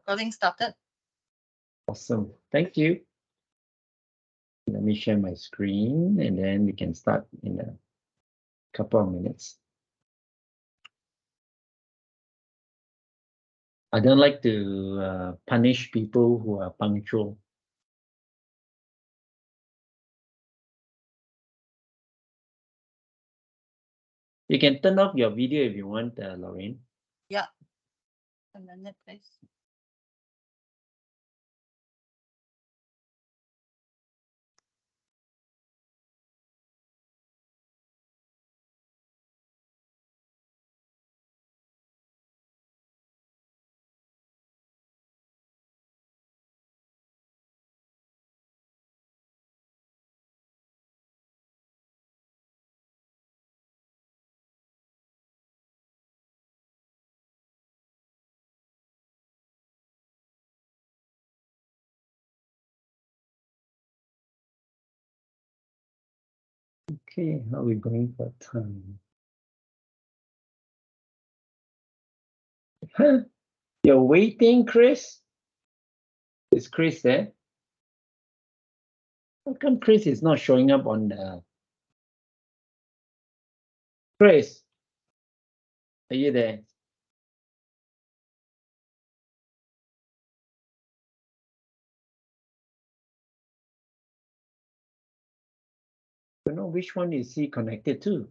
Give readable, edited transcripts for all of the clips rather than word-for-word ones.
Recording started. Awesome. Thank you. Let me share my screen and then we can start in a couple of minutes. I don't like to punish people who are punctual. You can turn off your video if you want, Lorraine. Yeah. A minute, please. Okay, how are we going for time? Huh? You're waiting, Chris? Is Chris there? How come Chris is not showing up on the... Chris, are you there? I don't know which one is he connected to.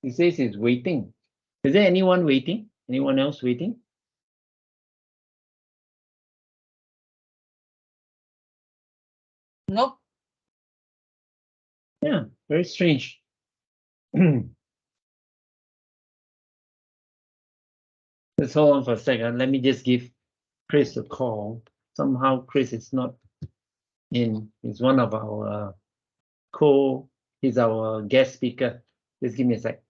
He says he's waiting. Is there anyone waiting? Anyone else waiting? Nope. Yeah, very strange. Let's hold on for a second. Let me just give Chris a call. Somehow Chris is not in. He's one of our he's our guest speaker. Just give me a sec.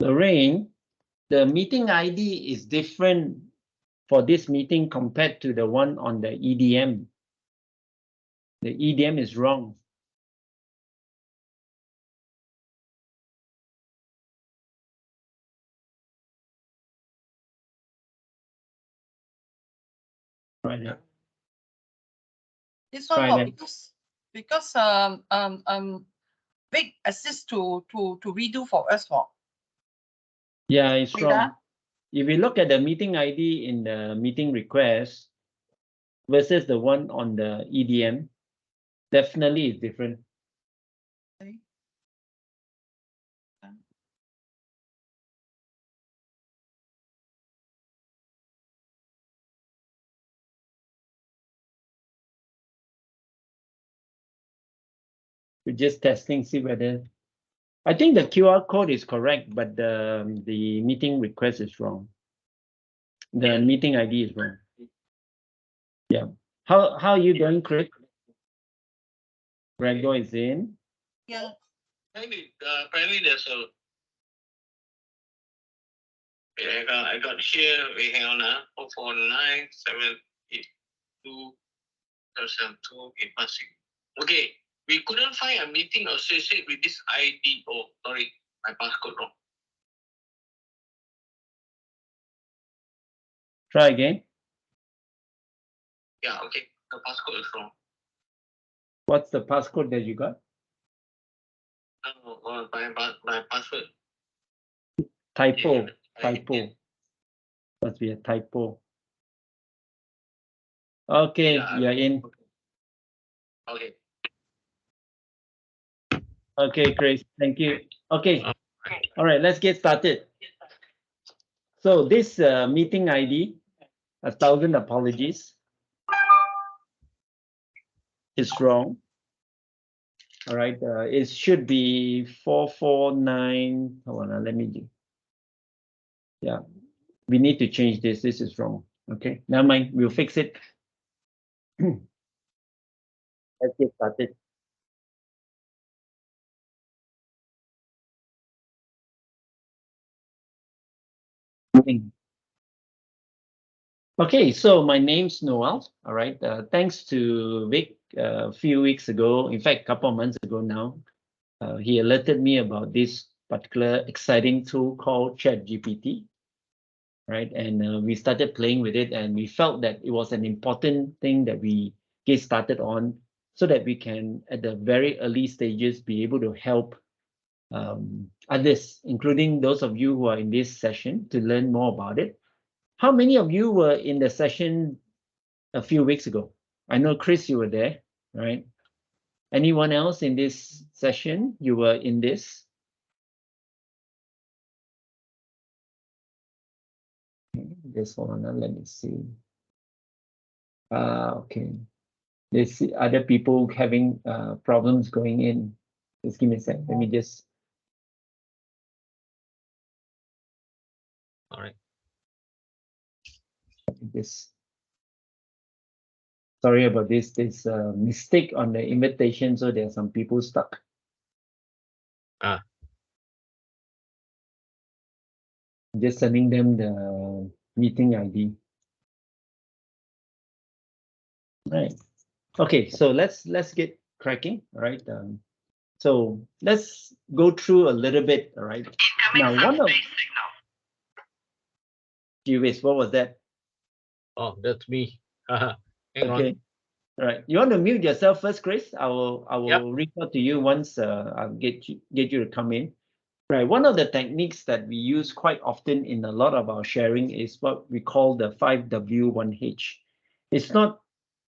Lorraine, the meeting ID is different for this meeting compared to the one on the EDM. The EDM is wrong. Right. This one Try because Vic assist to redo for us for. Yeah, it's Wait, wrong. If we look at the meeting ID in the meeting request versus the one on the EDM, definitely it's different. We're just testing, see whether. I think the QR code is correct, but the meeting request is wrong. The meeting ID is wrong. Yeah. How are you doing, Chris? Grego is in. Yeah. Apparently there's a. I got here. We hang on 449782728. Okay, we couldn't find a meeting associated with this ID. Oh, sorry, my passcode wrong. Try again. Yeah, okay, the passcode is wrong. What's the passcode that you got? My password. Typo. Yeah, Typo. Must be a typo. Okay, Yeah. you're in. Okay. Okay, Chris, thank you. Okay, Uh, all right, let's get started. So this meeting ID, 1,000 apologies, is wrong. All right, it should be 449. Hold on, let me do. Yeah, we need to change this. This is wrong. Okay, never mind. We'll fix it. Let's get started. Okay, so my name's Noel. All right, thanks to Vic a few weeks ago, in fact, a couple of months ago now, he alerted me about this particular exciting tool called ChatGPT, right? And we started playing with it, and we felt that it was an important thing that we get started on so that we can, at the very early stages, be able to help others, including those of you who are in this session, to learn more about it. How many of you were in the session a few weeks ago? I know, Chris, you were there, right? Anyone else in this session? You were in this? Just hold on, let me see. Okay. There's other people having problems going in. Just give me a sec. Let me just. All right. This. Sorry about this. There's a mistake on the invitation, so there are some people stuck. Ah. I'm just sending them the meeting ID. Right. Okay, so let's get cracking. All right. So let's go through a little bit. All right. Now, one of. Gee, what was that? Oh, that's me. Hang Okay. on. All right. You want to mute yourself first, Chris? I will Yep. reach out to you once I'll get you to come in. Right. One of the techniques that we use quite often in a lot of our sharing is what we call the 5W1H. It's not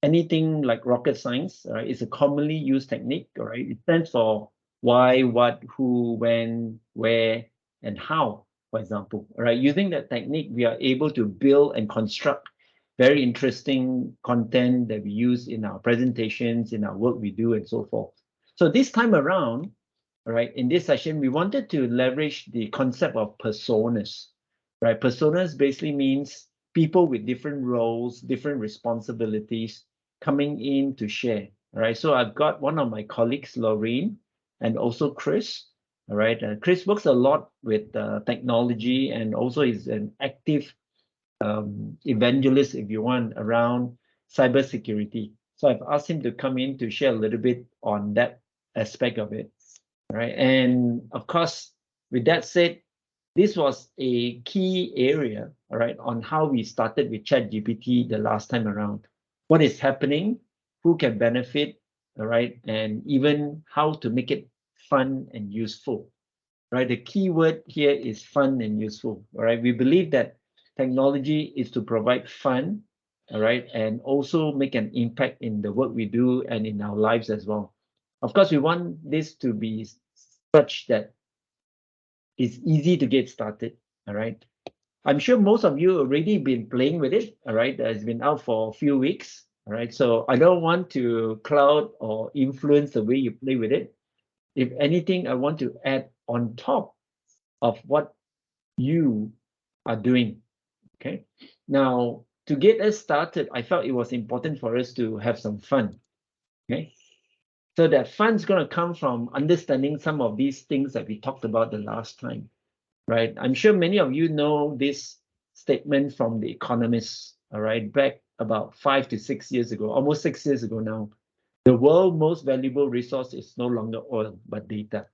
anything like rocket science, all right? It's a commonly used technique, all right? It stands for why, what, who, when, where, and how, for example. All right. Using that technique, we are able to build and construct very interesting content that we use in our presentations, in our work we do, and so forth. So this time around, all right, in this session, we wanted to leverage the concept of personas, right? Personas basically means people with different roles, different responsibilities coming in to share, all right? So I've got one of my colleagues, Laureen, and also Chris, all right? Chris works a lot with technology and also is an active evangelist, if you want, around cybersecurity. So I've asked him to come in to share a little bit on that aspect of it. All right. And of course, with that said, this was a key area, all right, on how we started with ChatGPT the last time around. What is happening, who can benefit, all right, and even how to make it fun and useful, right? The key word here is fun and useful, all right? We believe that technology is to provide fun, all right, and also make an impact in the work we do and in our lives as well. Of course, we want this to be such that it's easy to get started, all right? I'm sure most of you already been playing with it, all right? It's been out for a few weeks, all right? So I don't want to cloud or influence the way you play with it. if anything, I want to add on top of what you are doing. Okay. Now, to get us started, I felt it was important for us to have some fun. Okay. So that fun's going to come from understanding some of these things that we talked about the last time, right? I'm sure many of you know this statement from The Economist, all right, back about 5 to 6 years ago, almost 6 years ago now. The world's most valuable resource is no longer oil, but data.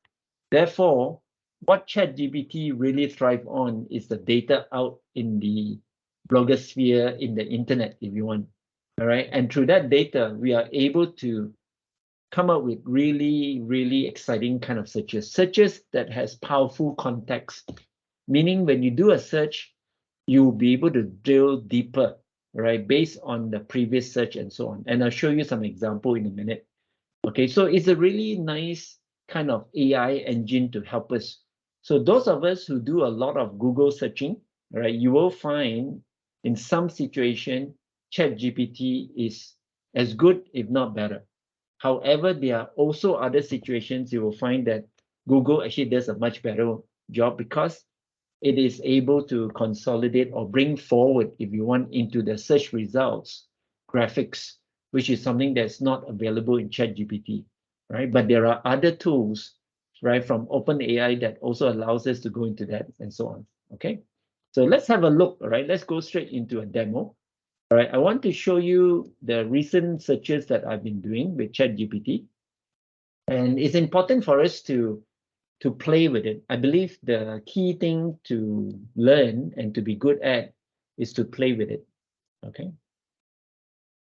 Therefore, what ChatGPT really thrives on is the data out in the blogosphere, in the internet, if you want. All right. And through that data, we are able to come up with really, really exciting kind of searches that has powerful context. Meaning when you do a search, you'll be able to drill deeper, right, based on the previous search and so on. And I'll show you some example in a minute. Okay, so it's a really nice kind of AI engine to help us. So those of us who do a lot of Google searching, right, you will find in some situation, ChatGPT is as good, if not better. However, there are also other situations you will find that Google actually does a much better job because it is able to consolidate or bring forward, if you want, into the search results, graphics, which is something that's not available in ChatGPT, right? But there are other tools, right, from OpenAI that also allows us to go into that and so on, okay? So let's have a look, all right? Let's go straight into a demo. All right, I want to show you the recent searches that I've been doing with ChatGPT. And it's important for us to play with it. I believe the key thing to learn and to be good at is to play with it. Okay.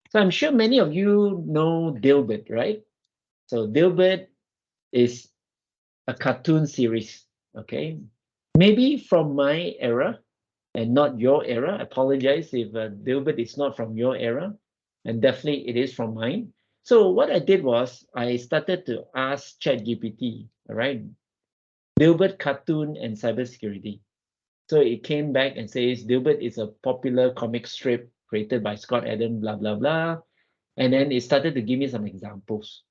So I'm sure many of you know Dilbert, right? So Dilbert is a cartoon series. Okay. Maybe from my era and not your era. I apologize if Dilbert is not from your era, and definitely it is from mine. So what I did was I started to ask ChatGPT, all right, Dilbert cartoon and cybersecurity. So it came back and says Dilbert is a popular comic strip created by Scott Adams, blah, blah, blah. And then it started to give me some examples.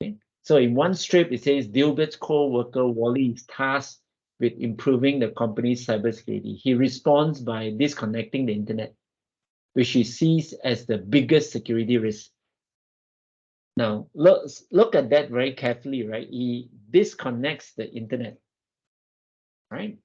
Okay. So in one strip, it says Dilbert's co-worker Wally is tasked with improving the company's cybersecurity. He responds by disconnecting the internet, which he sees as the biggest security risk. Now, look at that very carefully, right? He disconnects the internet, right?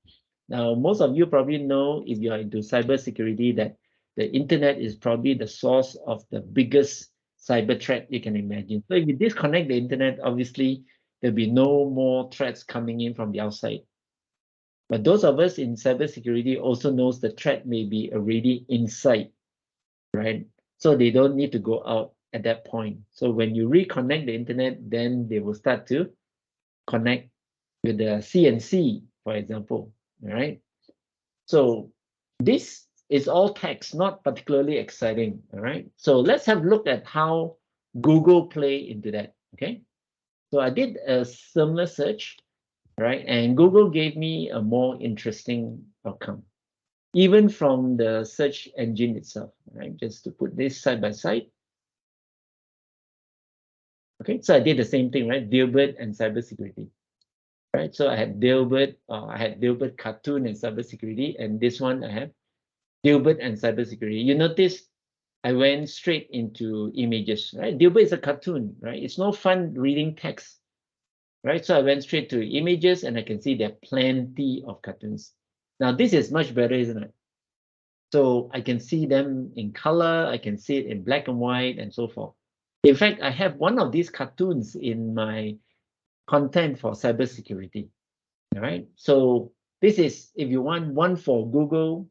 Now, most of you probably know, if you are into cybersecurity, that the internet is probably the source of the biggest cyber threat you can imagine. So if you disconnect the internet, obviously, there'll be no more threats coming in from the outside. But those of us in cybersecurity also knows the threat may be already inside, right? So they don't need to go out at that point. So when you reconnect the internet, then they will start to connect with the CNC, for example, all right? So this is all text, not particularly exciting, all right? So let's have a look at how Google play into that, okay? So I did a similar search, right? And Google gave me a more interesting outcome, even from the search engine itself, right? Just to put this side by side. Okay, so I did the same thing, right? Dilbert and cybersecurity, right? So I had Dilbert cartoon and cybersecurity, and this one I have Dilbert and cybersecurity. You notice I went straight into images, right? Dilbert is a cartoon, right? It's no fun reading text, right? So I went straight to images and I can see there are plenty of cartoons. Now this is much better, isn't it? So I can see them in color, I can see it in black and white and so forth. In fact, I have one of these cartoons in my content for cybersecurity, all right? So this is, if you want, one for Google,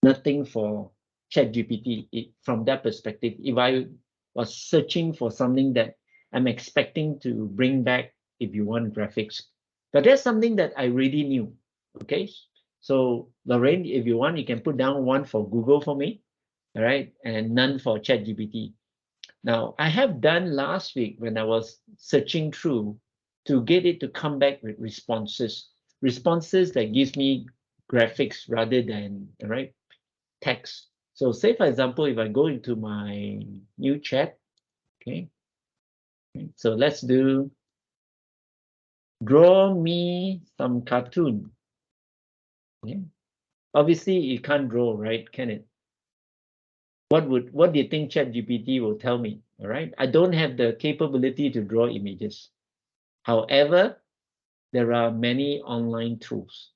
nothing for ChatGPT. From that perspective, if I was searching for something that I'm expecting to bring back, if you want, graphics, but that's something that I already knew, okay? So Lorraine, if you want, you can put down one for Google for me, all right, and none for ChatGPT. Now, I have done last week when I was searching through to get it to come back with responses that gives me graphics rather than, all right, text. So say, for example, if I go into my new chat, okay, so let's do draw me some cartoon. Okay. Obviously, it can't draw, right? Can it? What do you think ChatGPT will tell me? All right. I don't have the capability to draw images. However, there are many online tools.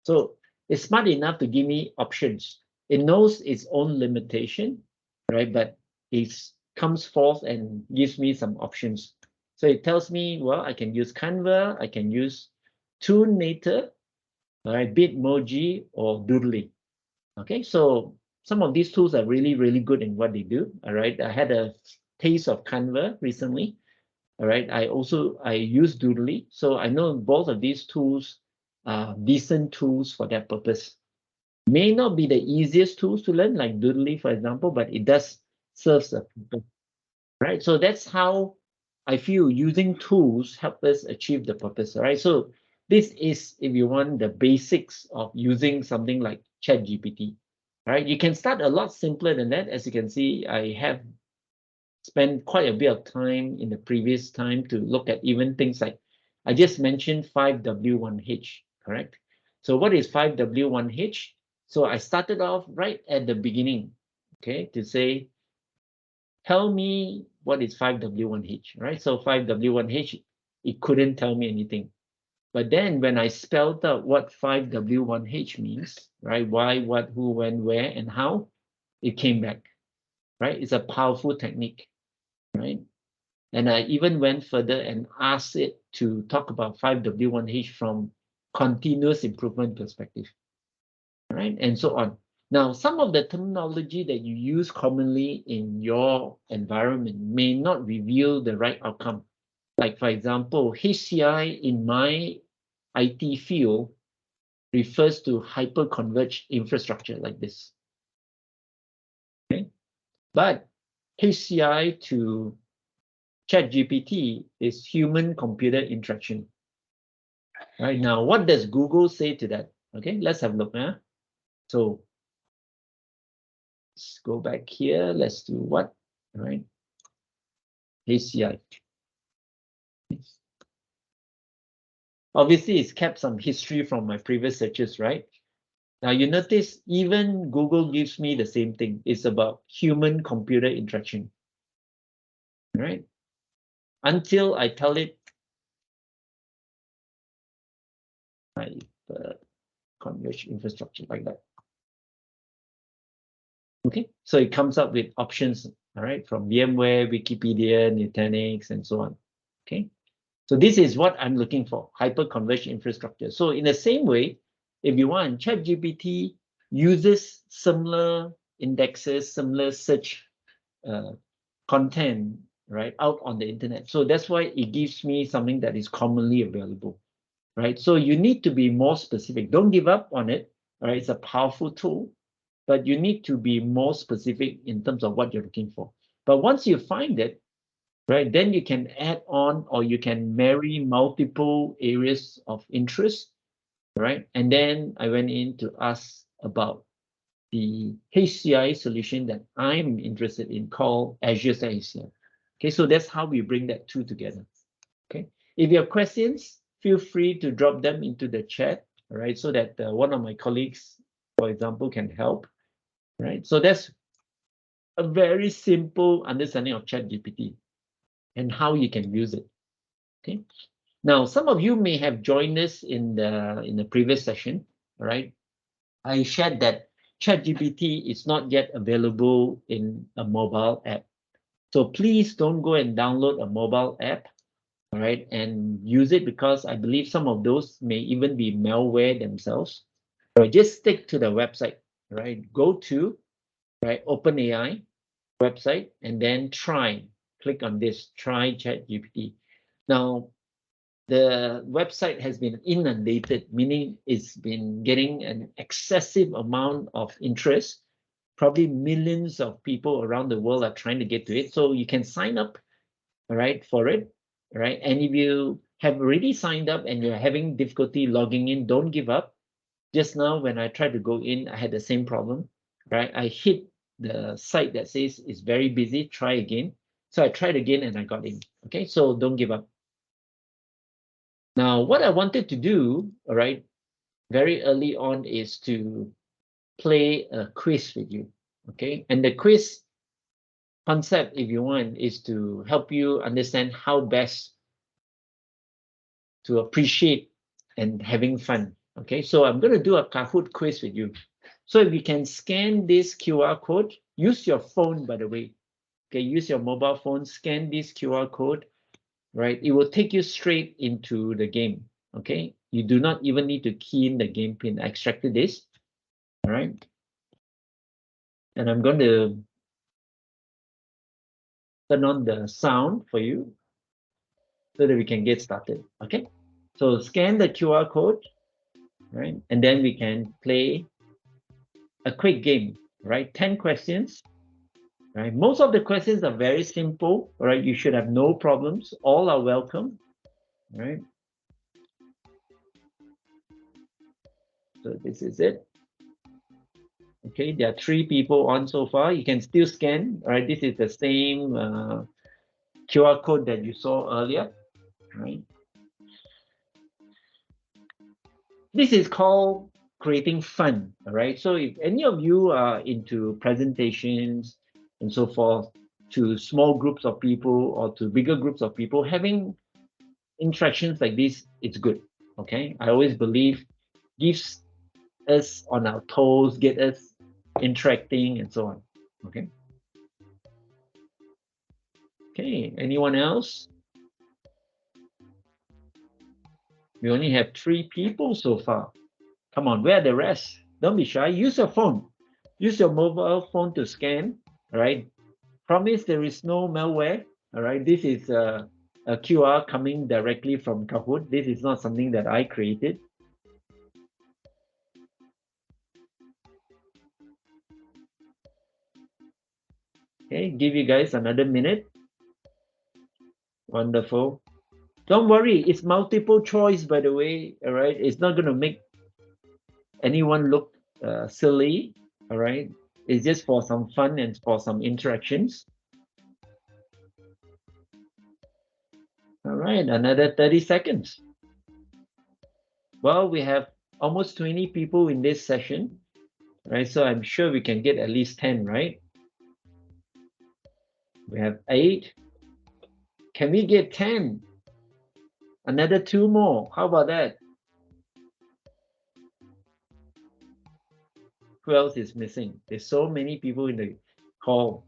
So it's smart enough to give me options. It knows its own limitation, right? But it comes forth and gives me some options. So it tells me, well, I can use Canva, I can use Toonmator, all right, Bitmoji or Doodly. Okay, so some of these tools are really, really good in what they do. All right, I had a taste of Canva recently. All right, I use Doodly, so I know both of these tools are decent tools for that purpose. May not be the easiest tools to learn, like Doodly, for example, but it does serve a purpose. Right, so that's how I feel using tools help us achieve the purpose. All right, so this is, if you want, the basics of using something like ChatGPT. All right, you can start a lot simpler than that. As you can see, I have spent quite a bit of time in the previous time to look at even things like, I just mentioned 5W1H, correct? So what is 5W1H? So I started off right at the beginning, okay, to say, tell me what is 5W1H, right? So 5W1H, it couldn't tell me anything. But then when I spelled out what 5W1H means, right? Why, what, who, when, where, and how, it came back, right? It's a powerful technique, right? And I even went further and asked it to talk about 5W1H from continuous improvement perspective, right? And so on. Now, some of the terminology that you use commonly in your environment may not reveal the right outcome. Like, for example, HCI in my IT field refers to hyper-converged infrastructure like this. Okay? But HCI to ChatGPT is human-computer interaction. Right now, what does Google say to that? Okay, let's have a look. Huh? So let's go back here. Let's do what? All right. HCI. Obviously, it's kept some history from my previous searches, right? Now you notice even Google gives me the same thing. It's about human-computer interaction, right? Until I tell it, converged infrastructure like that. Okay, so it comes up with options, all right, from VMware, Wikipedia, Nutanix, and so on. Okay, so this is what I'm looking for, hyper-converged infrastructure. So in the same way, if you want, ChatGPT uses similar indexes, similar search content, right, out on the internet. So that's why it gives me something that is commonly available, right? So you need to be more specific. Don't give up on it, right? It's a powerful tool, but you need to be more specific in terms of what you're looking for. But once you find it, right, then you can add on or you can marry multiple areas of interest, right? And then I went in to ask about the HCI solution that I'm interested in called Azure HCI. Okay, so that's how we bring that two together. Okay, if you have questions, feel free to drop them into the chat, all right, so that one of my colleagues, for example, can help, right? So that's a very simple understanding of ChatGPT and how you can use it. Okay. Now, some of you may have joined us in the previous session, all right? I shared that ChatGPT is not yet available in a mobile app. So please don't go and download a mobile app, all right, and use it because I believe some of those may even be malware themselves. All right, just stick to the website, right? Go to, right, OpenAI website and then click on this, try ChatGPT. Now, the website has been inundated, meaning it's been getting an excessive amount of interest. Probably millions of people around the world are trying to get to it. So you can sign up, all right, for it, all right? And if you have already signed up and you're having difficulty logging in, don't give up. Just now, when I tried to go in, I had the same problem, right? I hit the site that says it's very busy, try again. So I tried again and I got in, okay? So don't give up. Now, what I wanted to do, all right, very early on is to play a quiz with you, okay? And the quiz concept, if you want, is to help you understand how best to appreciate and having fun, okay? So I'm going to do a Kahoot quiz with you. So if you can scan this QR code, use your phone, by the way, okay? Use your mobile phone, scan this QR code, right? It will take you straight into the game, okay? You do not even need to key in the game pin. I extracted this, all right? And I'm going to turn on the sound for you so that we can get started, okay? So scan the QR code, right? And then we can play a quick game, right? 10 questions, right? Most of the questions are very simple, right? You should have no problems. All are welcome, right? So this is it. Okay, there are 3 people on so far. You can still scan, right? This is the same QR code that you saw earlier, right? This is called creating fun, all right? So if any of you are into presentations and so forth to small groups of people or to bigger groups of people, having interactions like this, it's good, okay? I always believe gives us on our toes, get us interacting and so on, okay? Okay, anyone else? We only have 3 people so far. Come on, where are the rest? Don't be shy. Use your phone. Use your mobile phone to scan, all right? Promise there is no malware, all right? This is a QR coming directly from Kahoot. This is not something that I created. Okay, give you guys another minute. Wonderful. Don't worry, it's multiple choice, by the way, all right? It's not going to make anyone look silly, all right? It's just for some fun and for some interactions. All right, another 30 seconds. Well, we have almost 20 people in this session, right? So I'm sure we can get at least 10, right? We have 8. Can we get 10? Another 2 more. How about that? Who else is missing? There's so many people in the call.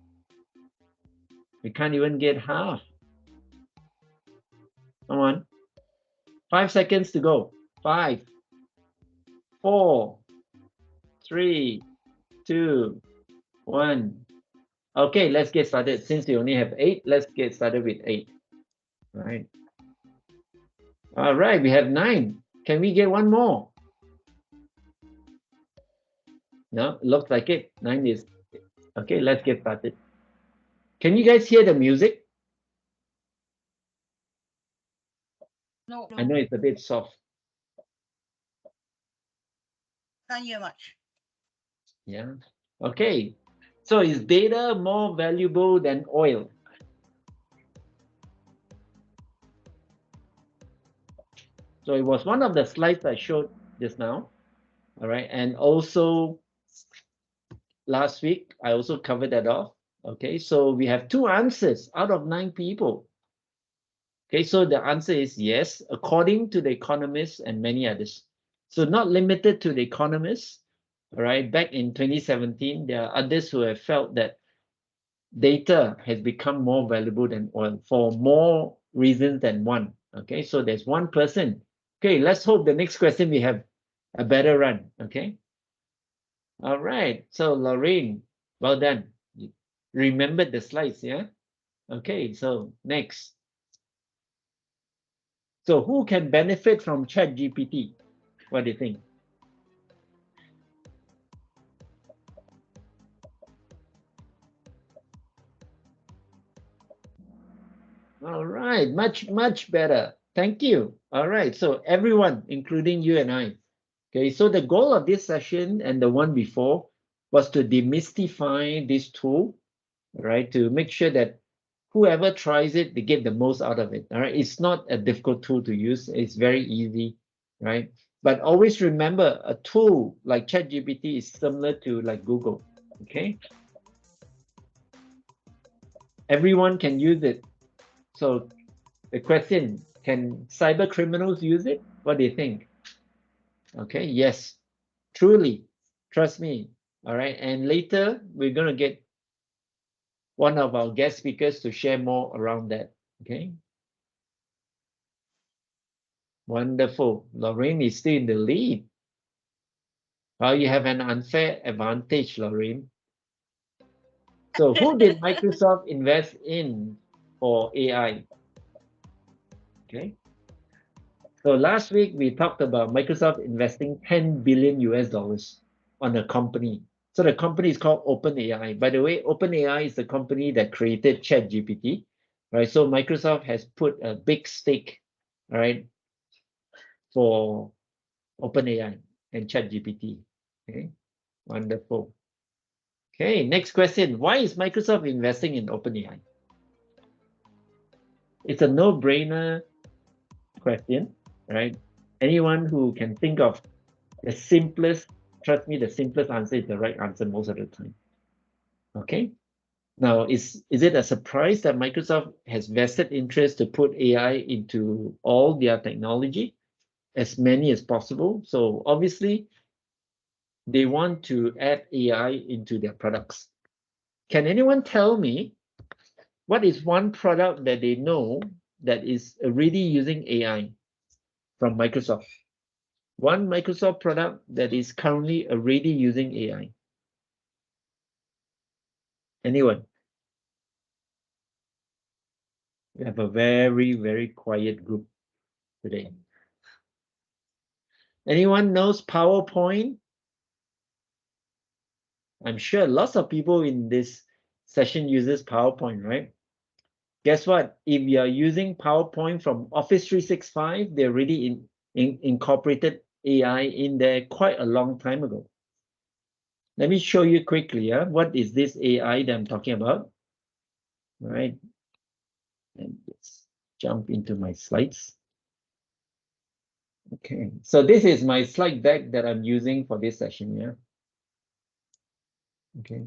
We can't even get half. Come on. 5 seconds to go. 5, 4, 3, 2, 1. Okay, let's get started. Since we only have 8, let's get started with 8. Right. All right, we have 9. Can we get one more? No, it looks like it. 9 is okay. Let's get started. Can you guys hear the music? No, I know it's a bit soft. can't hear much. Yeah. Okay. So is data more valuable than oil? So it was one of the slides I showed just now. All right. And also last week, I also covered that off. Okay. So we have 2 answers out of 9 people. Okay. So the answer is yes, according to the economists and many others. So not limited to the economists. All right. Back in 2017, there are others who have felt that data has become more valuable than oil for more reasons than one. Okay, so there's one person. Okay, let's hope the next question we have a better run. Okay. All right. So Lorraine, well done. You remembered the slides, yeah? Okay, so next. So who can benefit from ChatGPT? What do you think? All right, much better. Thank you. All right, so everyone, including you and I. Okay, so the goal of this session and the one before was to demystify this tool, right? To make sure that whoever tries it, they get the most out of it. All right. It's not a difficult tool to use. It's very easy, right? But always remember, a tool like ChatGPT is similar to like Google. Okay. Everyone can use it. So the question, can cyber criminals use it? What do you think? Okay. Yes. Truly. Trust me. All right. And later we're going to get one of our guest speakers to share more around that. Okay. Wonderful. Lorraine is still in the lead. Well, you have an unfair advantage, Lorraine. So who did Microsoft invest in for AI? Okay. So last week we talked about Microsoft investing 10 billion US dollars on a company. So the company is called OpenAI. By the way, OpenAI is the company that created ChatGPT, right? So Microsoft has put a big stake, all right, for OpenAI and ChatGPT. Okay, wonderful. Okay, next question. Why is Microsoft investing in OpenAI? It's a no-brainer question, right? Anyone who can think of the simplest, trust me, the simplest answer is the right answer most of the time. Okay. Now, is it a surprise that Microsoft has vested interest to put AI into all their technology, as many as possible? So obviously, they want to add AI into their products. Can anyone tell me what is one product that they know that is already using AI from Microsoft? One Microsoft product that is currently already using AI. Anyone? We have a very, very quiet group today. Anyone knows PowerPoint? I'm sure lots of people in this session uses PowerPoint, right? Guess what? If you are using PowerPoint from Office 365, they already incorporated AI in there quite a long time ago. Let me show you quickly. What is this AI that I'm talking about? All right. And let's jump into my slides. Okay, so this is my slide deck that I'm using for this session. Yeah. Okay.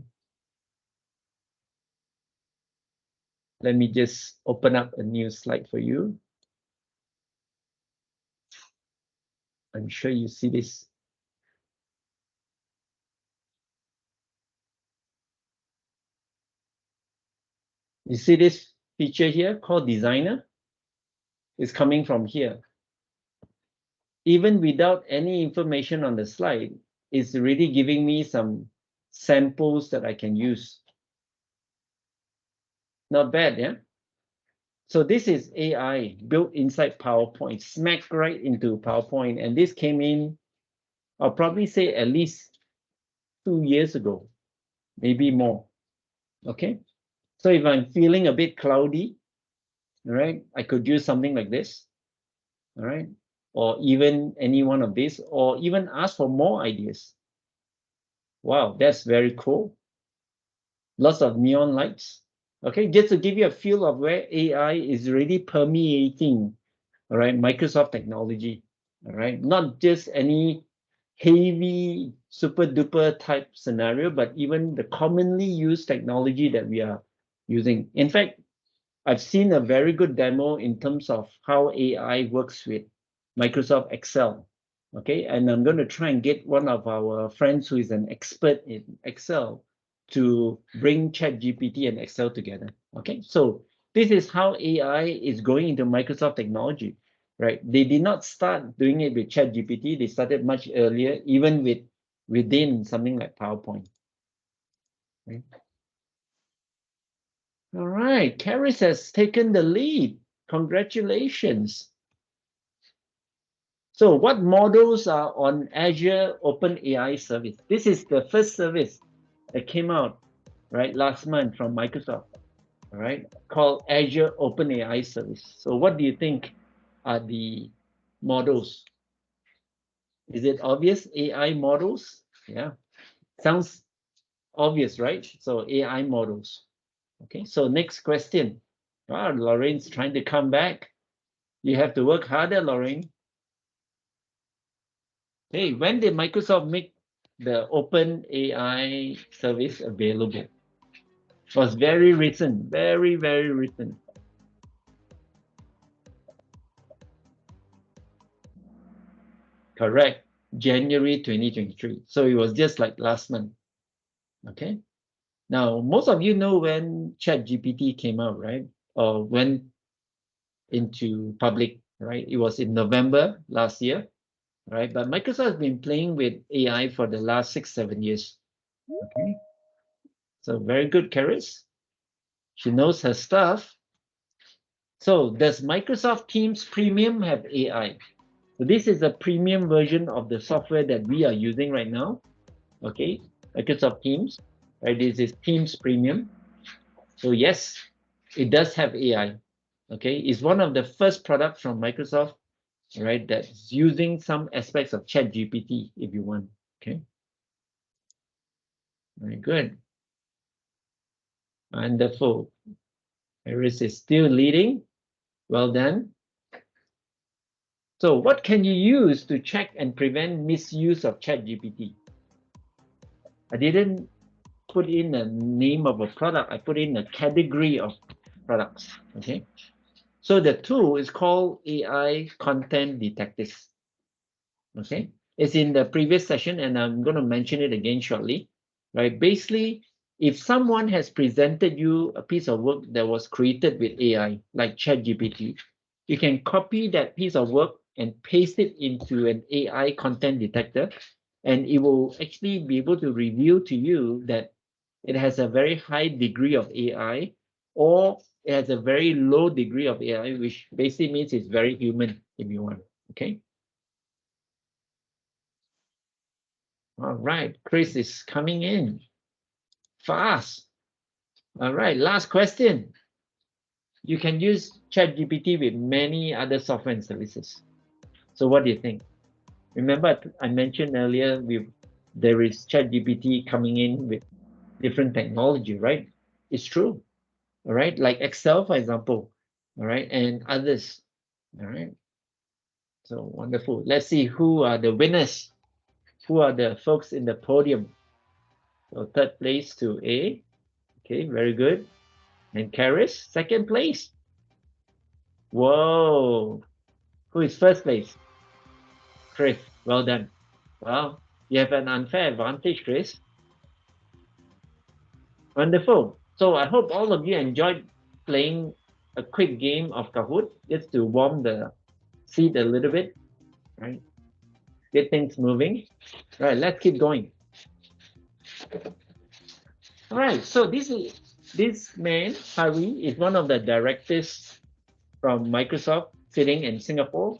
Let me just open up a new slide for you. I'm sure you see this. You see this feature here called Designer? It's coming from here. Even without any information on the slide, it's already giving me some samples that I can use. Not bad, yeah? So this is AI built inside PowerPoint, smack right into PowerPoint. And this came in, I'll probably say at least 2 years ago, maybe more. Okay. So if I'm feeling a bit cloudy, all right, I could use something like this, all right, or even any one of these, or even ask for more ideas. Wow, that's very cool. Lots of neon lights. Okay, just to give you a feel of where AI is really permeating, all right, Microsoft technology, all right, not just any heavy, super duper type scenario, but even the commonly used technology that we are using. In fact, I've seen a very good demo in terms of how AI works with Microsoft Excel. Okay, and I'm going to try and get one of our friends who is an expert in Excel to bring ChatGPT and Excel together. Okay, so this is how AI is going into Microsoft technology, right? They did not start doing it with ChatGPT. They started much earlier, even within something like PowerPoint. Right? All right, Karis has taken the lead. Congratulations. So what models are on Azure OpenAI service? This is the first service that came out, right, last month from Microsoft, all right, called Azure OpenAI service. So what do you think are the models? Is it obvious? AI models? Yeah, sounds obvious, right? So AI models. Okay, so next question. Wow, Lorraine's trying to come back. You have to work harder, Lorraine. Hey, when did Microsoft make the open AI service available? It was very recent, very, very recent. Correct. January 2023. So it was just like last month. Okay. Now, most of you know when ChatGPT came out, right? Or went into public, right? It was in November last year, right? But Microsoft has been playing with AI for the last 6-7 years. Okay. So very good, Karis. She knows her stuff. So does Microsoft Teams Premium have AI? So this is a premium version of the software that we are using right now. Okay, Microsoft Teams, right? This is Teams Premium. So yes, it does have AI. Okay, it's one of the first products from Microsoft, right? That's using some aspects of ChatGPT, if you want. Okay, very good, wonderful. Iris is still leading. Well done. So what can you use to check and prevent misuse of ChatGPT? I didn't put in a name of a product. I put in a category of products. Okay. So the tool is called AI Content Detectives. Okay. It's in the previous session, and I'm going to mention it again shortly. Right. Basically, if someone has presented you a piece of work that was created with AI, like ChatGPT, you can copy that piece of work and paste it into an AI content detector, and it will actually be able to reveal to you that it has a very high degree of AI, or it has a very low degree of AI, which basically means it's very human, if you want. Okay. All right. Chris is coming in fast. All right. Last question. You can use ChatGPT with many other software and services. So what do you think? Remember, I mentioned earlier, there is ChatGPT coming in with different technology, right? It's true. All right. Like Excel, for example. All right. And others. All right. So wonderful. Let's see who are the winners. Who are the folks in the podium? So third place to A. Okay, very good. And Karis, second place. Whoa. Who is first place? Chris. Well done. Well, you have an unfair advantage, Chris. Wonderful. So I hope all of you enjoyed playing a quick game of Kahoot just to warm the seat a little bit, right? Get things moving. All right, let's keep going. All right, so this man, Hari, is one of the directors from Microsoft sitting in Singapore,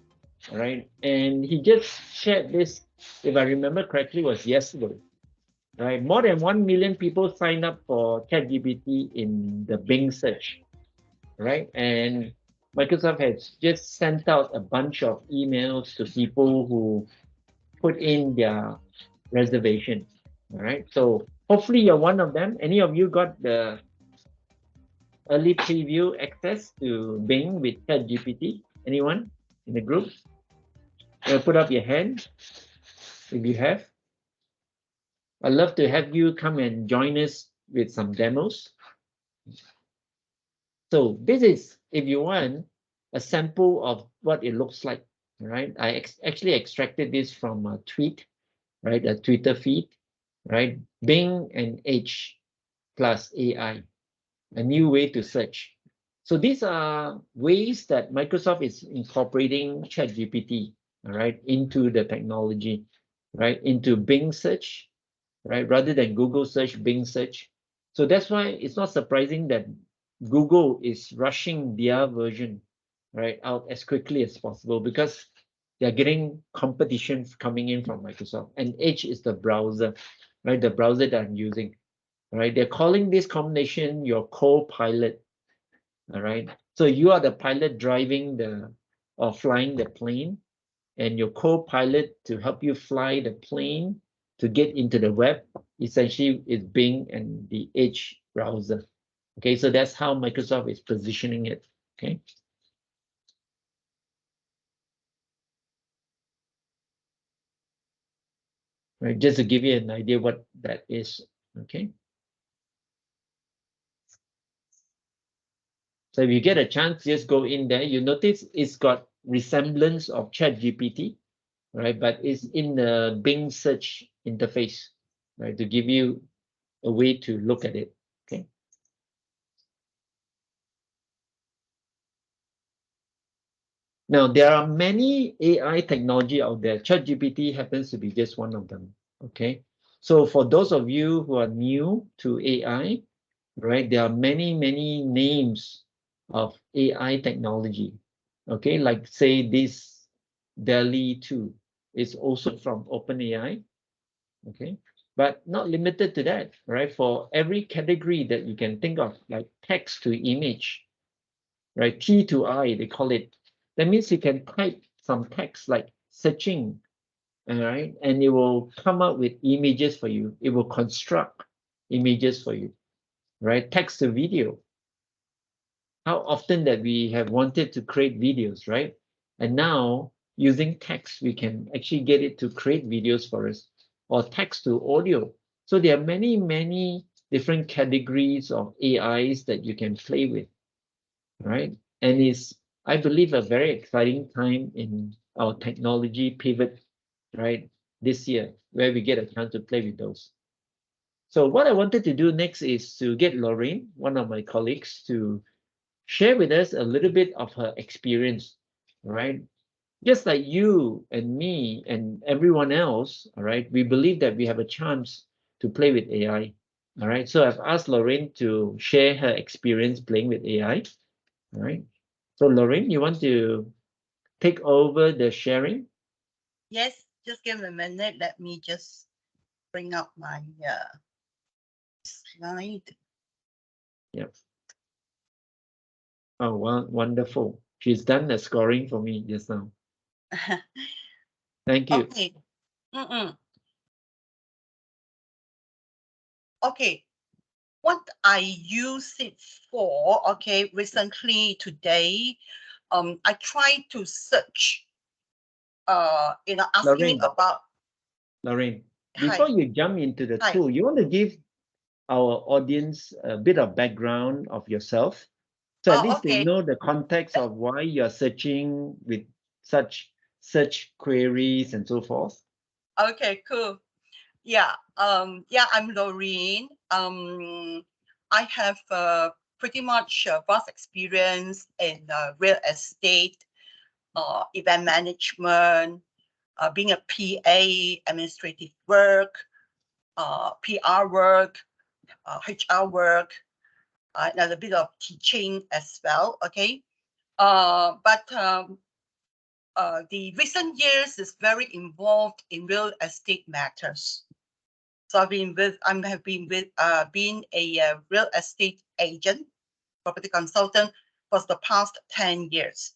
all right? And he just shared this, if I remember correctly, was yesterday, right? More than 1 million people signed up for ChatGPT in the Bing search, right? And Microsoft has just sent out a bunch of emails to people who put in their reservation, all right? So hopefully you're one of them. Any of you got the early preview access to Bing with ChatGPT? Anyone in the group? Put up your hand if you have. I'd love to have you come and join us with some demos. So this is, if you want, a sample of what it looks like, right? I actually extracted this from a tweet, right? A Twitter feed, right? Bing and H plus AI, a new way to search. So these are ways that Microsoft is incorporating ChatGPT, all right, into the technology, right, into Bing search, right, rather than Google search, Bing search. So that's why it's not surprising that Google is rushing their version, right, out as quickly as possible because they're getting competition coming in from Microsoft. And Edge is the browser, right, the browser that I'm using, right? They're calling this combination your co-pilot, all right? So you are the pilot driving or flying the plane, and your co-pilot to help you fly the plane to get into the web essentially is Bing and the Edge browser. Okay, so that's how Microsoft is positioning it. Okay. Right, just to give you an idea what that is. Okay. So if you get a chance, just go in there. You notice it's got resemblance of ChatGPT, right? But it's in the Bing search interface, right? To give you a way to look at it. Okay. Now, there are many AI technology out there. ChatGPT happens to be just one of them. Okay. So for those of you who are new to AI, right, there are many, many names of AI technology. Okay, like say this DALL-E 2 is also from OpenAI. Okay, but not limited to that, right? For every category that you can think of, like text to image, right? T to I, they call it. That means you can type some text like searching, all right, and it will come up with images for you. It will construct images for you, right? Text to video. How often that we have wanted to create videos, right? And now using text, we can actually get it to create videos for us, or text to audio. So there are many, many different categories of AIs that you can play with, right? And it's, I believe, a very exciting time in our technology pivot, right? This year, where we get a chance to play with those. So what I wanted to do next is to get Lorraine, one of my colleagues, to share with us a little bit of her experience, right? Just like you and me and everyone else, all right, we believe that we have a chance to play with AI, all right? So I've asked Lorraine to share her experience playing with AI, all right? So Lorraine, you want to take over the sharing? Yes, just give me a minute. Let me just bring up my slide. Yep. Oh, wonderful. She's done the scoring for me just now. Thank you. Okay. Okay. What I use it for, okay, recently today, I tried to search, asking Lorraine. about. Lorraine, Hi. before you jump into the Hi. tool, you want to give our audience a bit of background of yourself, so at least they Okay. know the context of why you're searching with such search queries and so forth. Okay, cool. Yeah, I'm Doreen. I have pretty much vast experience in real estate, event management, being a PA, administrative work, PR work, HR work, and a bit of teaching as well. Okay, but the recent years is very involved in real estate matters. So I've been being a real estate agent, property consultant for the past 10 years.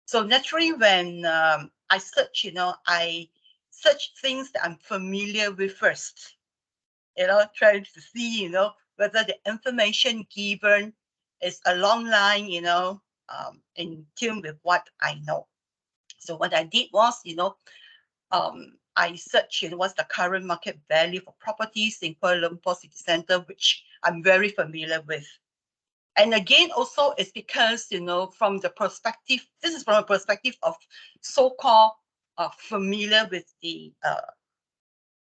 So naturally, when I search, I search things that I'm familiar with first, trying to see, whether the information given is along line, in tune with what I know. So what I did was, I searched, what's the current market value for properties in Kuala Lumpur City Centre, which I'm very familiar with. And again, also it's because, from the perspective, this is from a perspective of so-called familiar with the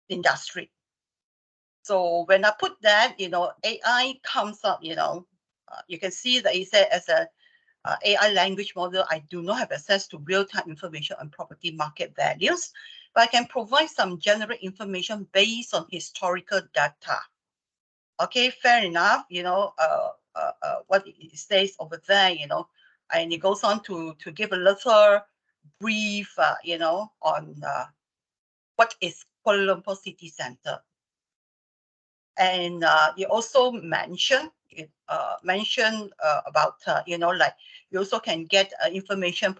industry. So when I put that, AI comes up, you can see that it said as a AI language model, I do not have access to real-time information on property market values, but I can provide some general information based on historical data. Okay, fair enough. What it says over there, and it goes on to give a little brief, on what is Kuala Lumpur City Centre. And you also mentioned about like you also can get information,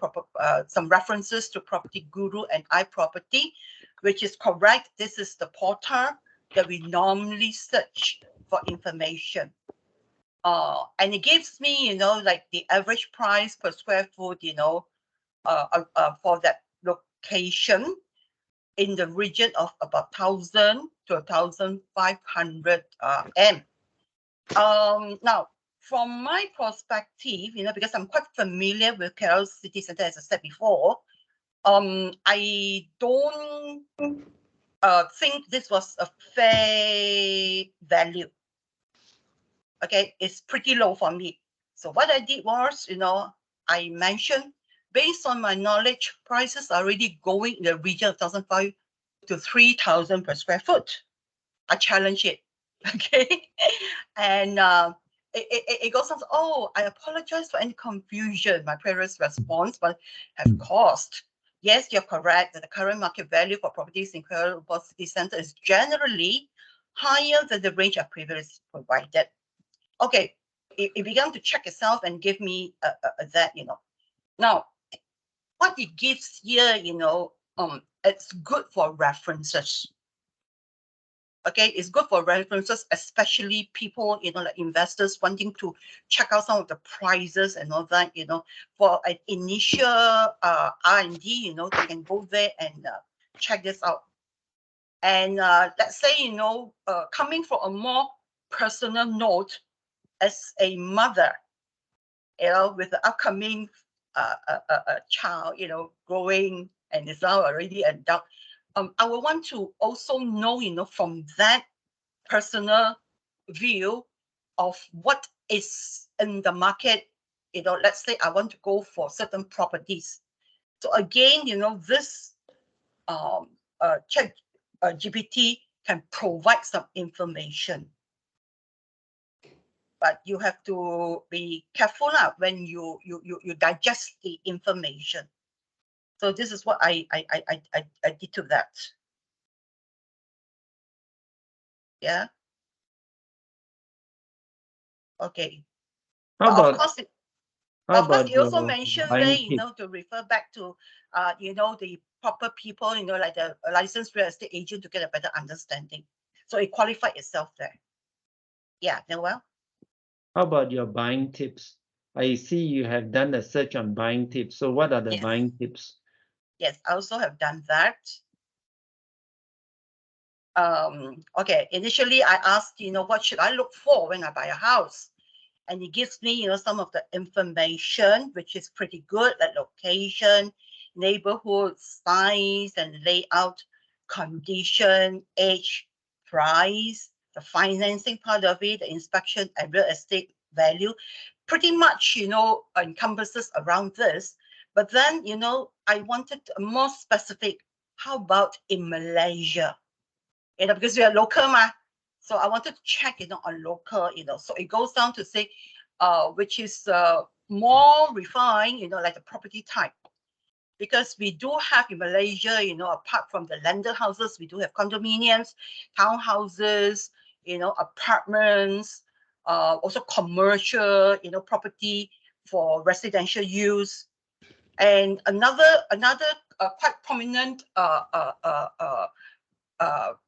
some references to Property Guru and iProperty, which is correct. This is the portal that we normally search for information. And it gives me, like the average price per square foot, for that location in the region of about 1,000 to 1,500 M. Now, from my perspective, because I'm quite familiar with KL City Centre, as I said before, I don't think this was a fair value. Okay, it's pretty low for me. So what I did was, I mentioned, based on my knowledge, prices are already going in the region of 1,500 to 3,000 per square foot. I challenge it. Okay, and it goes on. Oh, I apologize for any confusion. My previous response, but have caused. Yes, you're correct that the current market value for properties in Kuala Lumpur City Centre is generally higher than the range I previously provided. Okay, it began to check itself and give me that. Now, what it gives here, it's good for references. Okay, it's good for references, especially people, like investors wanting to check out some of the prices and all that, for an initial R&D, they can go there and check this out. And let's say, coming from a more personal note, as a mother, with the upcoming child, growing and is now already adult, I would want to also know, from that personal view of what is in the market. Let's say I want to go for certain properties. So again, this ChatGPT can provide some information, but you have to be careful when you digest the information. So this is what I did to that. Yeah. Okay. How But about of course, how about you also your mentioned buying there, tip? to refer back to, the proper people, like the licensed real estate agent, to get a better understanding. So it qualified itself there. Yeah, Noel? How about your buying tips? I see you have done a search on buying tips. So what are the Yes. buying tips? Yes, I also have done that. Okay, initially I asked, what should I look for when I buy a house? And it gives me, some of the information, which is pretty good, like location, neighborhood, size and layout, condition, age, price, the financing part of it, the inspection and real estate value. Pretty much, encompasses around this. But then, I wanted more specific. How about in Malaysia? Because we are local, so I wanted to check, on local, so it goes down to say, which is more refined, like the property type. Because we do have in Malaysia, apart from the landed houses, we do have condominiums, townhouses, apartments, also commercial, property for residential use. And another quite prominent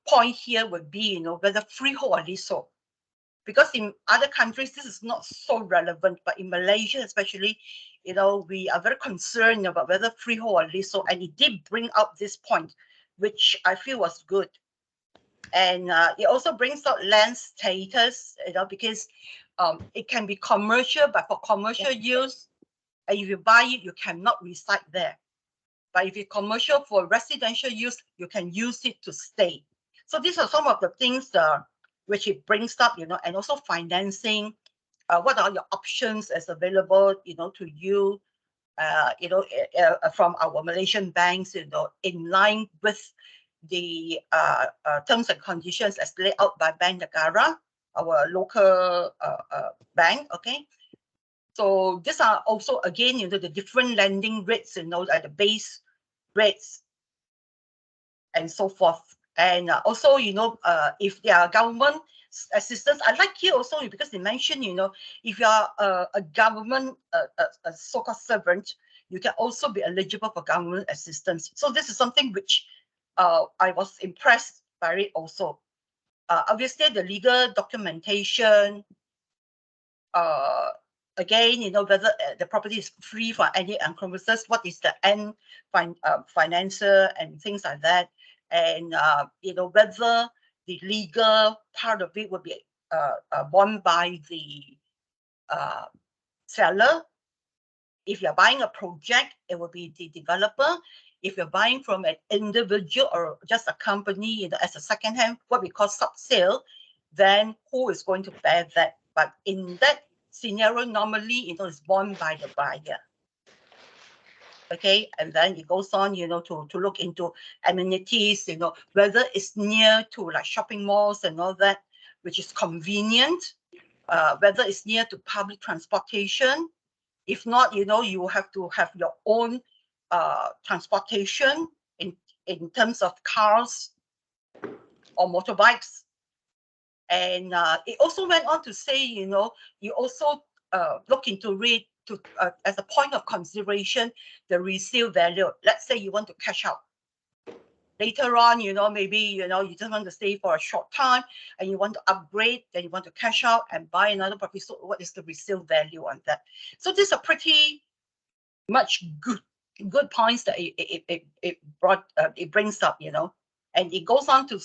point here would be, whether freehold or leasehold. Because in other countries, this is not so relevant, but in Malaysia especially, we are very concerned about whether freehold or leasehold, and it did bring up this point, which I feel was good. And it also brings out land status, because it can be commercial, but for commercial use, and if you buy it, you cannot reside there. But if it's commercial for residential use, you can use it to stay. So these are some of the things which it brings up, and also financing. What are your options as available, to you, from our Malaysian banks, in line with the terms and conditions as laid out by Bank Negara, our local bank. Okay. So these are also, again, the different lending rates, at the base rates and so forth. And also, if there are government assistance, I like here also, because they mentioned, if you are a government, a so-called servant, you can also be eligible for government assistance. So this is something which I was impressed by it also. Obviously, the legal documentation, again, whether the property is free from any encumbrances, what is the end financer and things like that, and whether the legal part of it will be borne by the seller. If you're buying a project, it will be the developer. If you're buying from an individual or just a company, as a second-hand, what we call sub-sale, then who is going to bear that? But in that scenario, normally, it's borne by the buyer. Okay, and then it goes on, to look into amenities, whether it's near to like shopping malls and all that, which is convenient, whether it's near to public transportation. If not, you have to have your own transportation in terms of cars or motorbikes. And it also went on to say, you also look into it as a point of consideration, the resale value. Let's say you want to cash out. Later on, maybe, you just want to stay for a short time and you want to upgrade, then you want to cash out and buy another property. So what is the resale value on that? So these are pretty much good points that it brings up, and it goes on to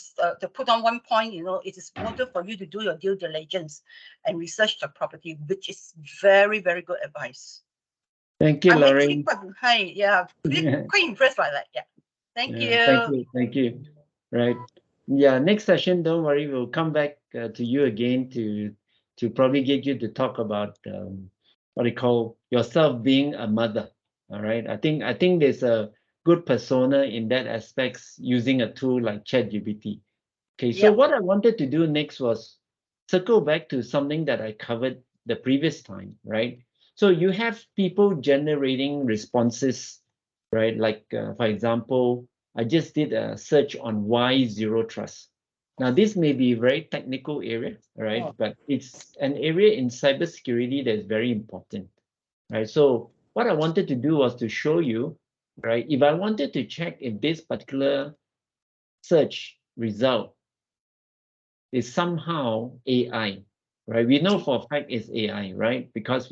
put on one point, it is important for you to do your due diligence and research the property, which is very, very good advice. Thank you, Lorraine. Quite impressed by that. Yeah. Thank you. Thank you. Right. Yeah. Next session, don't worry, we'll come back to you again to probably get you to talk about what they call yourself being a mother. All right. I think there's a good persona in that aspects using a tool like ChatGPT. Okay. So what I wanted to do next was circle back to something that I covered the previous time, right? So you have people generating responses, right? Like, for example, I just did a search on why zero trust. Now, this may be a very technical area, right? But it's an area in cybersecurity that's very important, right? So what I wanted to do was to show you, right? If I wanted to check if this particular search result is somehow AI, right? We know for a fact it's AI, right? Because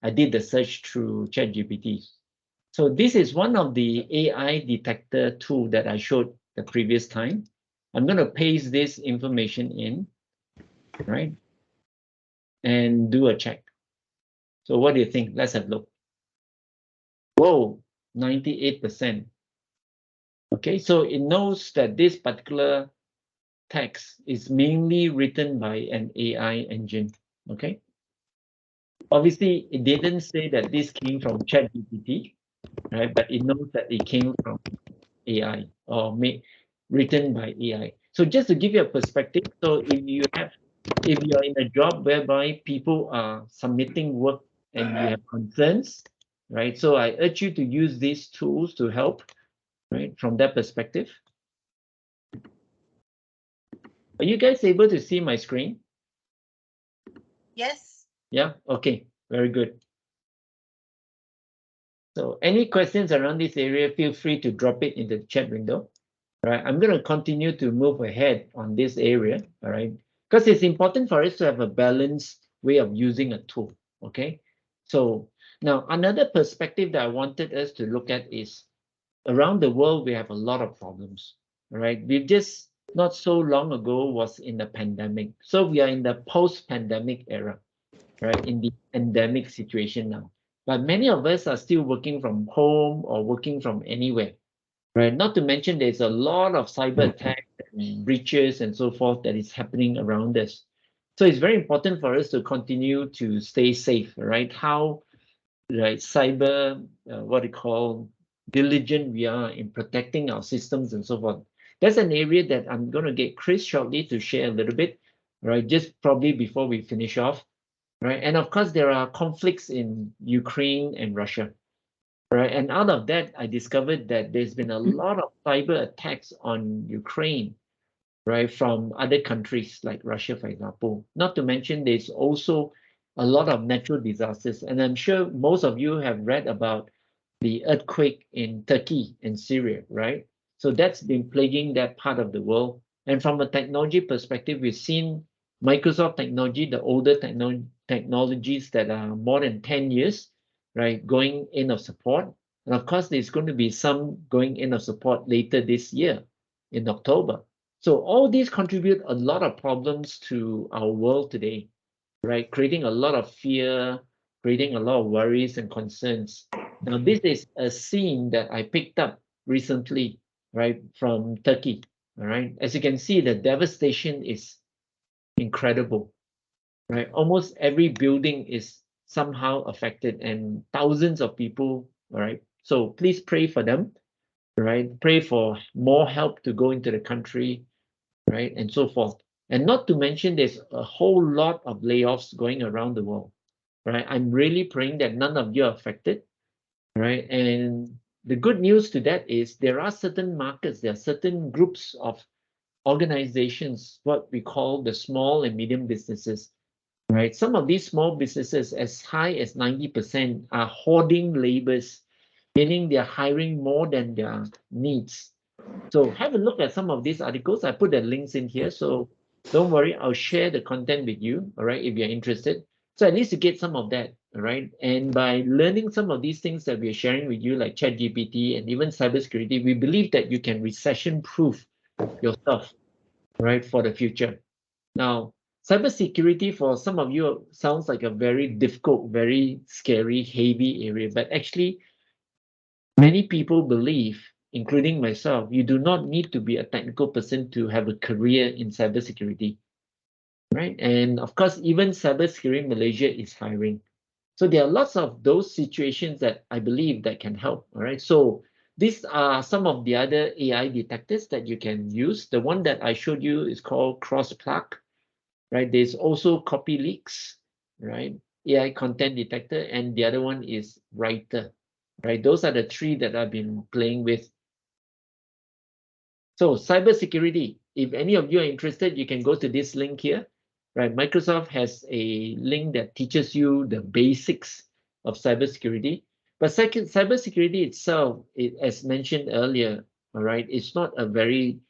I did the search through ChatGPT. So this is one of the AI detector tool that I showed the previous time. I'm going to paste this information in, right? And do a check. So what do you think? Let's have a look. Whoa, 98%. Okay, so it knows that this particular text is mainly written by an AI engine. Okay. Obviously, it didn't say that this came from ChatGPT, right? But it knows that it came from AI or written by AI. So just to give you a perspective, so if you're in a job whereby people are submitting work and you have concerns, right? So I urge you to use these tools to help, right? From that perspective. Are you guys able to see my screen? Yes. Yeah, okay, very good. So any questions around this area, feel free to drop it in the chat window. All right, I'm going to continue to move ahead on this area, all right, because it's important for us to have a balanced way of using a tool, okay? So now another perspective that I wanted us to look at is around the world, we have a lot of problems, all right? We've just not so long ago was in the pandemic. So we are in the post-pandemic era, right? In the endemic situation now. But many of us are still working from home or working from anywhere, right? Not to mention there's a lot of cyber attacks and breaches and so forth that is happening around us. So it's very important for us to continue to stay safe, right? How, right, cyber, what they call diligent we are in protecting our systems and so forth. That's an area that I'm going to get Chris shortly to share a little bit, right? Just probably before we finish off, right? And of course, there are conflicts in Ukraine and Russia, right? And out of that, I discovered that there's been a lot of cyber attacks on Ukraine, right? From other countries like Russia, for example. Not to mention, there's also a lot of natural disasters. And I'm sure most of you have read about the earthquake in Turkey and Syria, right? So that's been plaguing that part of the world. And from a technology perspective, we've seen Microsoft technology, the older technology, technologies that are more than 10 years, right, going in of support. And of course, there's going to be some going in of support later this year in October. So all these contribute a lot of problems to our world today, right? Creating a lot of fear, creating a lot of worries and concerns. Now, this is a scene that I picked up recently, right, from Turkey. All right. As you can see, the devastation is incredible, right? Almost every building is somehow affected and thousands of people, all right? So please pray for them, right? Pray for more help to go into the country, right? And so forth. And not to mention, there's a whole lot of layoffs going around the world, right? I'm really praying that none of you are affected, right? And the good news to that is there are certain markets, there are certain groups of organizations, what we call the small and medium businesses, right? Some of these small businesses, as high as 90%, are hoarding labors, meaning they're hiring more than their needs. So have a look at some of these articles. I put the links in here, so don't worry, I'll share the content with you, all right, if you're interested. So at least you get some of that, all right? And by learning some of these things that we're sharing with you, like ChatGPT and even cybersecurity, we believe that you can recession-proof yourself, right, for the future. Now, cybersecurity for some of you sounds like a very difficult, very scary, heavy area, but actually, many people believe, including myself, you do not need to be a technical person to have a career in cybersecurity, right? And of course, even Cybersecurity Malaysia is hiring. So there are lots of those situations that I believe that can help, all right? So these are some of the other AI detectors that you can use. The one that I showed you is called Crossplug, right? There's also copy leaks, right? AI content detector, and the other one is writer, right? Those are the three that I've been playing with. So cybersecurity, if any of you are interested, you can go to this link here, right? Microsoft has a link that teaches you the basics of cybersecurity. But second, cybersecurity itself, as mentioned earlier, all right, it's not a very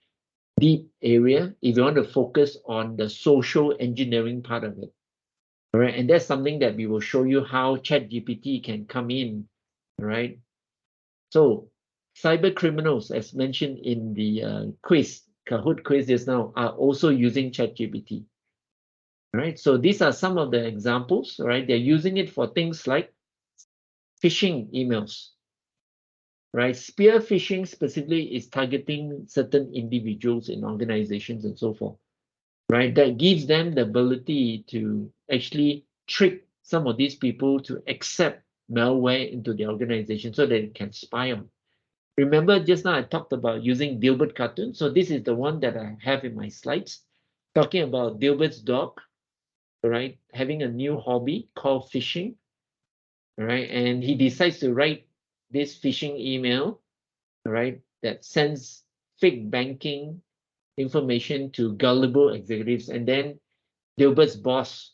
deep area if you want to focus on the social engineering part of it. All right, and that's something that we will show you how ChatGPT can come in, all right? So cyber criminals, as mentioned in the Kahoot quiz just now, are also using ChatGPT. All right, so these are some of the examples, all right? They're using it for things like phishing emails, right? Spear phishing specifically is targeting certain individuals in organizations and so forth, right? That gives them the ability to actually trick some of these people to accept malware into the organization so that it can spy on. Remember just now I talked about using Dilbert cartoon. So this is the one that I have in my slides, talking about Dilbert's dog, right? Having a new hobby called fishing, right? And he decides to write this phishing email, right? That sends fake banking information to gullible executives. And then Dilbert's boss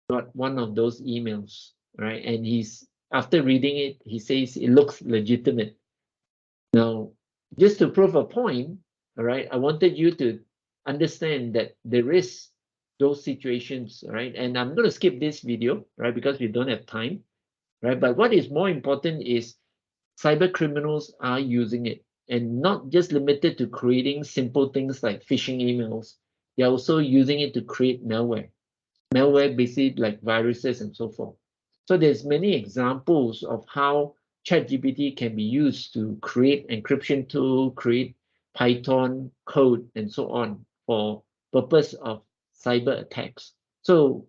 got one of those emails, right? And he's after reading it, he says it looks legitimate. Now, just to prove a point, all right, I wanted you to understand that there is those situations, right? And I'm going to skip this video, right, because we don't have time, right? But what is more important is cyber criminals are using it, and not just limited to creating simple things like phishing emails. They're also using it to create malware. Malware basically like viruses and so forth. So there's many examples of how ChatGPT can be used to create encryption tool, create Python code, and so on for purpose of cyber attacks. So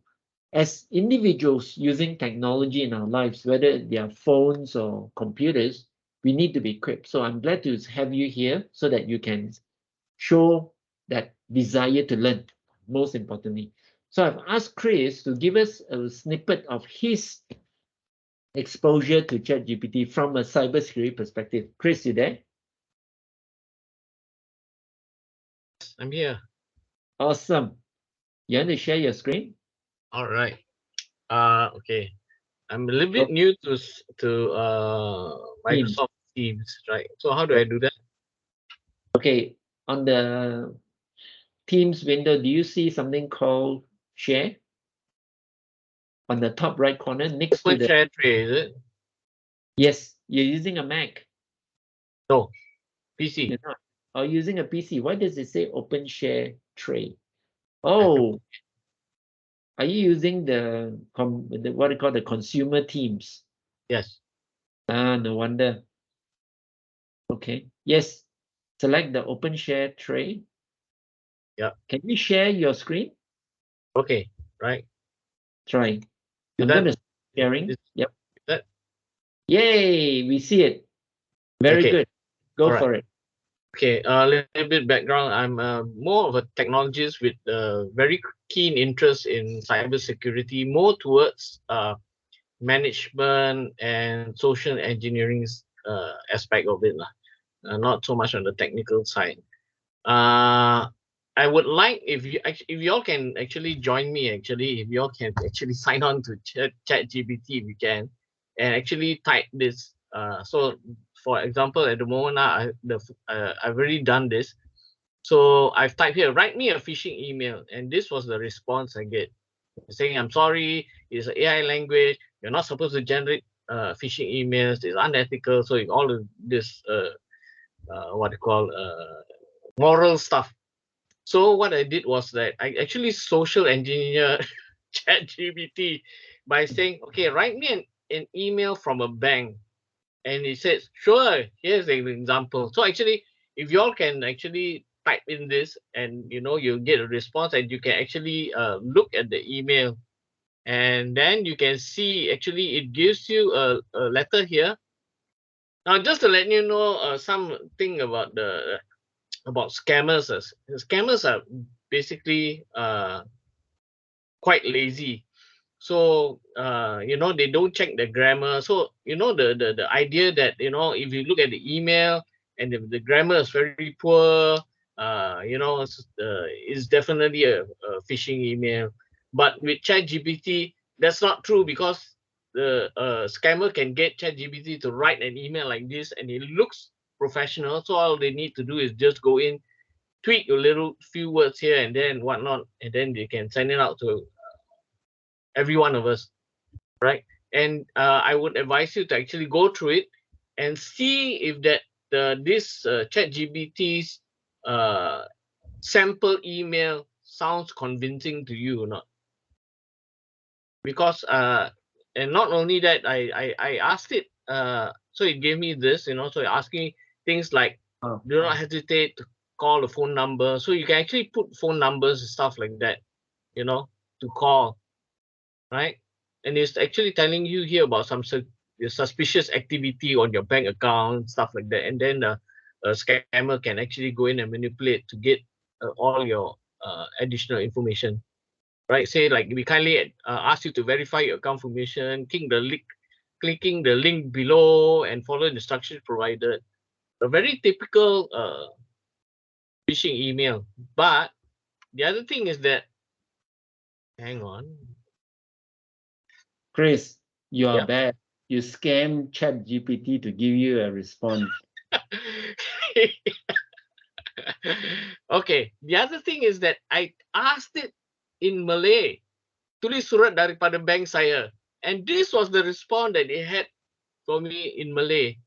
as individuals using technology in our lives, whether they are phones or computers, we need to be equipped. So I'm glad to have you here so that you can show that desire to learn, most importantly. So I've asked Chris to give us a snippet of his exposure to ChatGPT from a cybersecurity perspective. Chris, you there? I'm here. Awesome. You want to share your screen? All right. Okay. I'm a little bit Oh, new to Teams. Microsoft Teams, right? So how do I do that? Okay, on the Teams window, do you see something called share? on the top right corner next to Open the. share tray, is it? Yes, you're using a Mac. No, PC. You're not. Or using a PC. Why does it say open share tray? Oh, are you using the what do you call the consumer teams? Yes. Ah, no wonder. Okay. Yes. Select the open share tray. Yeah. Can you share your screen? Okay. Right. Try. Is I'm that- going to sharing. is- Yep. that- Yay, we see it. Very Okay. good. Go All right. for it. Okay, a little bit background. I'm more of a technologist with very keen interest in cybersecurity, more towards management and social engineering aspect of it, not so much on the technical side. I would like if y'all can actually join me. Actually, if y'all can actually sign on to ChatGPT, if you can, and actually type this. So, for example, at the moment now, I've already done this. So I've typed here, write me a phishing email, and this was the response I get, saying, "I'm sorry, it's an AI language. You're not supposed to generate phishing emails. It's unethical." So all of this, what they call moral stuff. So what I did was that I actually social engineer ChatGPT by saying, okay, write me an email from a bank. And it says, sure, here's an example. So actually, if y'all can actually type in this and you'll get a response and you can actually look at the email, and then you can see actually it gives you a letter here. Now, just to let you know something about scammers. Scammers are basically quite lazy. So they don't check the grammar. So the idea that if you look at the email and the grammar is very poor, is definitely a phishing email. But with ChatGPT, that's not true, because the scammer can get ChatGPT to write an email like this, and it looks professional. So all they need to do is just go in, tweak a little few words here and there and whatnot, and then they can send it out to every one of us, right? And I would advise you to actually go through it and see if this ChatGPT's sample email sounds convincing to you or not. Because and not only that, I asked it, so it gave me this, so it asked me things like, Oh, do not hesitate to call the phone number. So you can actually put phone numbers and stuff like that, to call, right? And it's actually telling you here about some suspicious activity on your bank account, stuff like that. And then a scammer can actually go in and manipulate to get all your additional information, right? Say like, we kindly ask you to verify your account information, clicking the link below and follow the instructions provided. A very typical phishing email. But the other thing is that, hang on. Chris, you are Yep. bad. You scam ChatGPT to give you a response. Okay, the other thing is that I asked it in Malay. Tulis surat daripada bank saya. And this was the response that it had for me in Malay.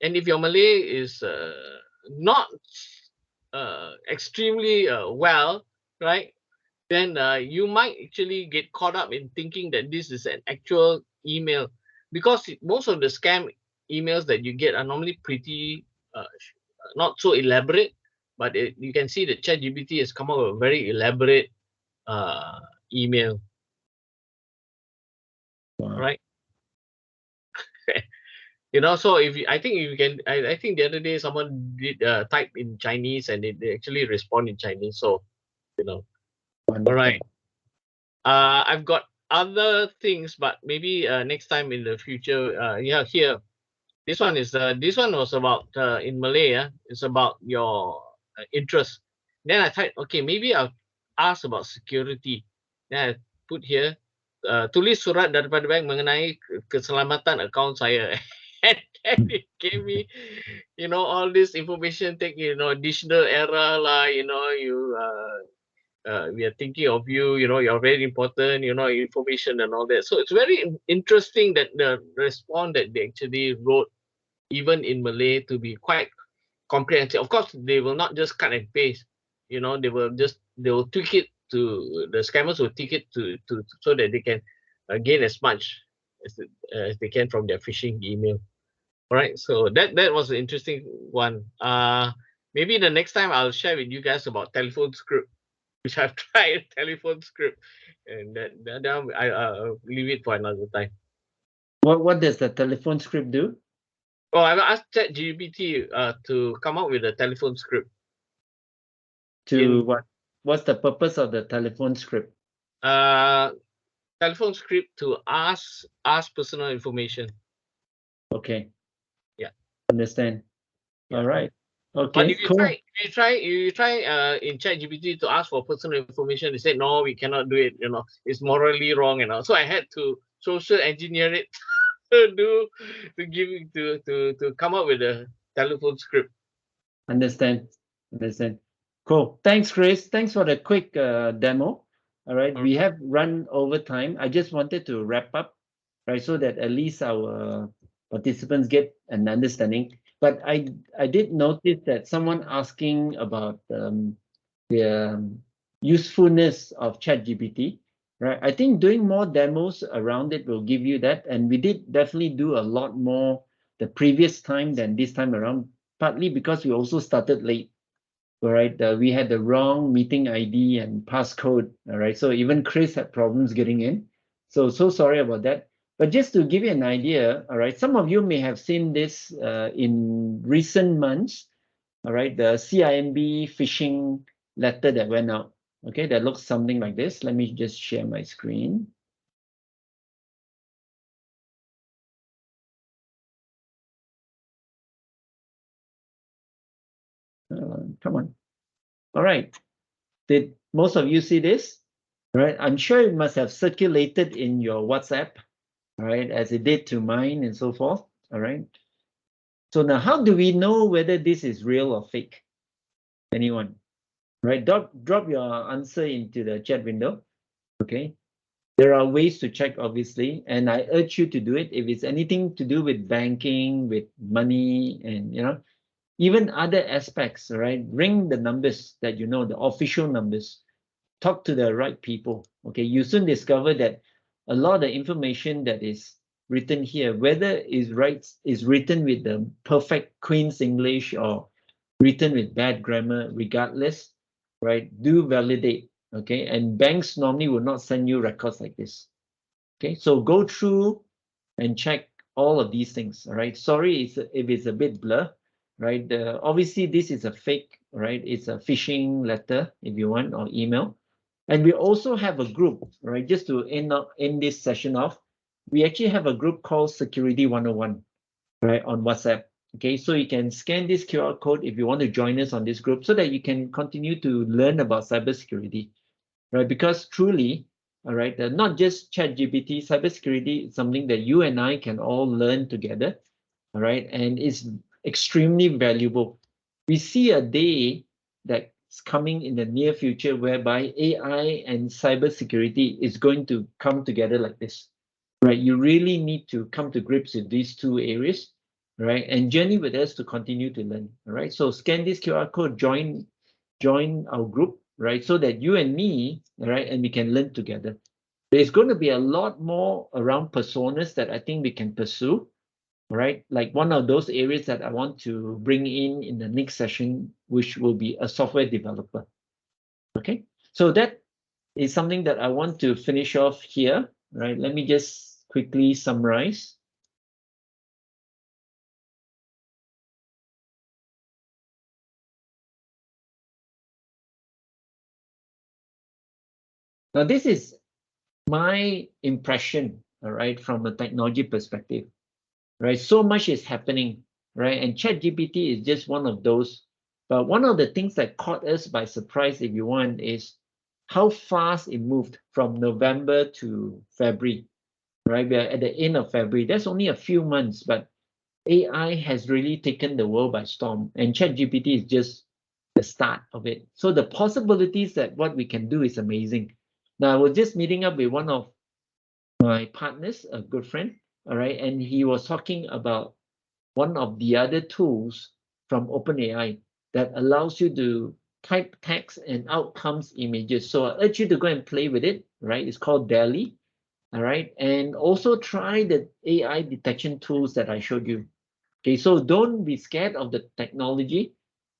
And if your Malay is not extremely well, right, then you might actually get caught up in thinking that this is an actual email, because most of the scam emails that you get are normally pretty not so elaborate, but you can see that ChatGPT has come up with a very elaborate email, Wow. right? So I think you can, I think the other day someone did type in Chinese and they actually respond in Chinese. So, all Wonderful. right. I've got other things, but maybe next time in the future. Yeah, here. This one was about in Malay. It's about your interest. Then I thought, okay, maybe I'll ask about security. Then I put here, tulis surat daripada bank mengenai keselamatan account saya. And then it gave me, all this information. Take additional error lah. You we are thinking of you. You know, you're very important. You know, information and all that. So it's very interesting that the response that they actually wrote, even in Malay, to be quite comprehensive. Of course, they will not just cut and paste. You know, they will tweak it to the scammers will tweak it to so that they can gain as much as, as they can from their phishing email. All right, so that was an interesting one. Maybe the next time I'll share with you guys about telephone script, which I've tried telephone script, and that I'll leave it for another time. What does the telephone script do? Oh, I've asked ChatGPT to come up with a telephone script. To what? What's the purpose of the telephone script? Telephone script to ask personal information. Okay. Yeah. Understand. Yeah. All right. But Okay. if you Cool. try in ChatGPT to ask for personal information, they said no, we cannot do it. You know, it's morally wrong and all. So I had to social engineer it to come up with a telephone script. Understand. Understand. Cool. Thanks, Chris. Thanks for the quick demo. All right. We have run over time. I just wanted to wrap up, right, so that at least our participants get an understanding. But I did notice that someone asking about the usefulness of ChatGPT, right? I think doing more demos around it will give you that. And we did definitely do a lot more the previous time than this time around, partly because we also started late. All right, we had the wrong meeting ID and passcode. All right, so even Chris had problems getting in. So sorry about that. But just to give you an idea, all right, some of you may have seen this in recent months. All right, the CIMB phishing letter that went out. Okay, that looks something like this. Let me just share my screen. Come on. All right. Did most of you see this? All right, I'm sure it must have circulated in your WhatsApp, all right, as it did to mine and so forth. All right. So now, how do we know whether this is real or fake? Anyone? Right? Drop your answer into the chat window. Okay. There are ways to check, obviously, and I urge you to do it. If it's anything to do with banking, with money, and even other aspects, right? Ring the numbers that you know, the official numbers. Talk to the right people. Okay. You soon discover that a lot of the information that is written here, whether is written with the perfect Queen's English or written with bad grammar, regardless, right? Do validate. Okay. And banks normally will not send you records like this. Okay. So go through and check all of these things. All right. Sorry if it's a bit blur, right? Obviously, this is a fake, right? It's a phishing letter, if you want, or email. And we also have a group, right? Just to end this session off, we actually have a group called Security 101, right, on WhatsApp. Okay, so you can scan this QR code if you want to join us on this group so that you can continue to learn about cybersecurity, right? Because truly, all right, not just ChatGPT, cybersecurity is something that you and I can all learn together, all right? And it's extremely valuable. We see a day that's coming in the near future whereby AI and cybersecurity is going to come together like this, right? You really need to come to grips with these two areas, right? And journey with us to continue to learn, all right? So scan this QR code, join our group, right? So that you and me, right, and we can learn together. There's going to be a lot more around personas that I think we can pursue, right? Like one of those areas that I want to bring in the next session, which will be a software developer. Okay, so that is something that I want to finish off here, right? Let me just quickly summarize. Now, this is my impression, all right, from a technology perspective, right? So much is happening, right? And ChatGPT is just one of those. But one of the things that caught us by surprise, if you want, is how fast it moved from November to February, right? We are at the end of February. That's only a few months, but AI has really taken the world by storm. And ChatGPT is just the start of it. So the possibilities that what we can do is amazing. Now I was just meeting up with one of my partners, a good friend, all right, and he was talking about one of the other tools from OpenAI that allows you to type text and outcomes images. So I urge you to go and play with it, right? It's called DALL-E, all right, and also try the AI detection tools that I showed you. Okay, so don't be scared of the technology.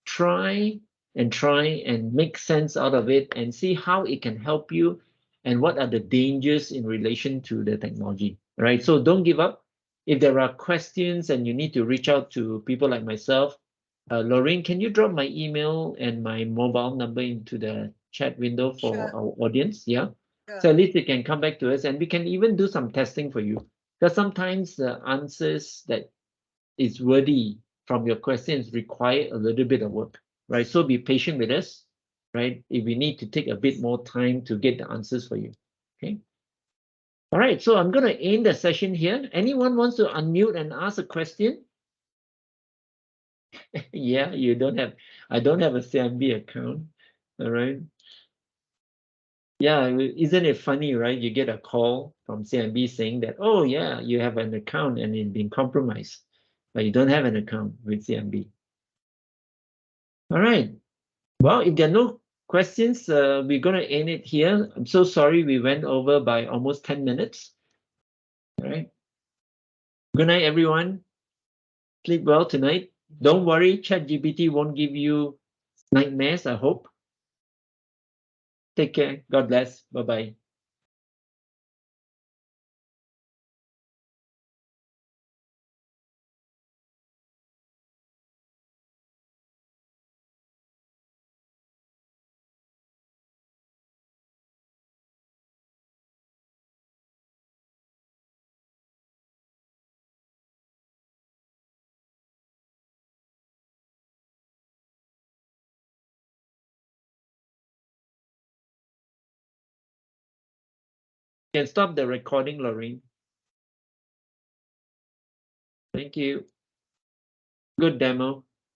Try and make sense out of it and see how it can help you and what are the dangers in relation to the technology, right? So don't give up. If there are questions and you need to reach out to people like myself, Lorraine, can you drop my email and my mobile number into the chat window for Sure. our audience? Yeah. So Sure. at least they can come back to us and we can even do some testing for you. Because sometimes the answers that is worthy from your questions require a little bit of work, right? So be patient with us, right? If we need to take a bit more time to get the answers for you, okay? All right, so I'm going to end the session here. Anyone wants to unmute and ask a question? Yeah, I don't have a CMB account, all right? Yeah, isn't it funny, right? You get a call from CMB saying that, oh yeah, you have an account and it's been compromised, but you don't have an account with CMB. All right. Well, if there are no questions, we're going to end it here. I'm so sorry we went over by almost 10 minutes. All right. Good night, everyone. Sleep well tonight. Don't worry, ChatGPT won't give you nightmares, I hope. Take care. God bless. Bye-bye. You can stop the recording, Lorraine. Thank you. Good demo.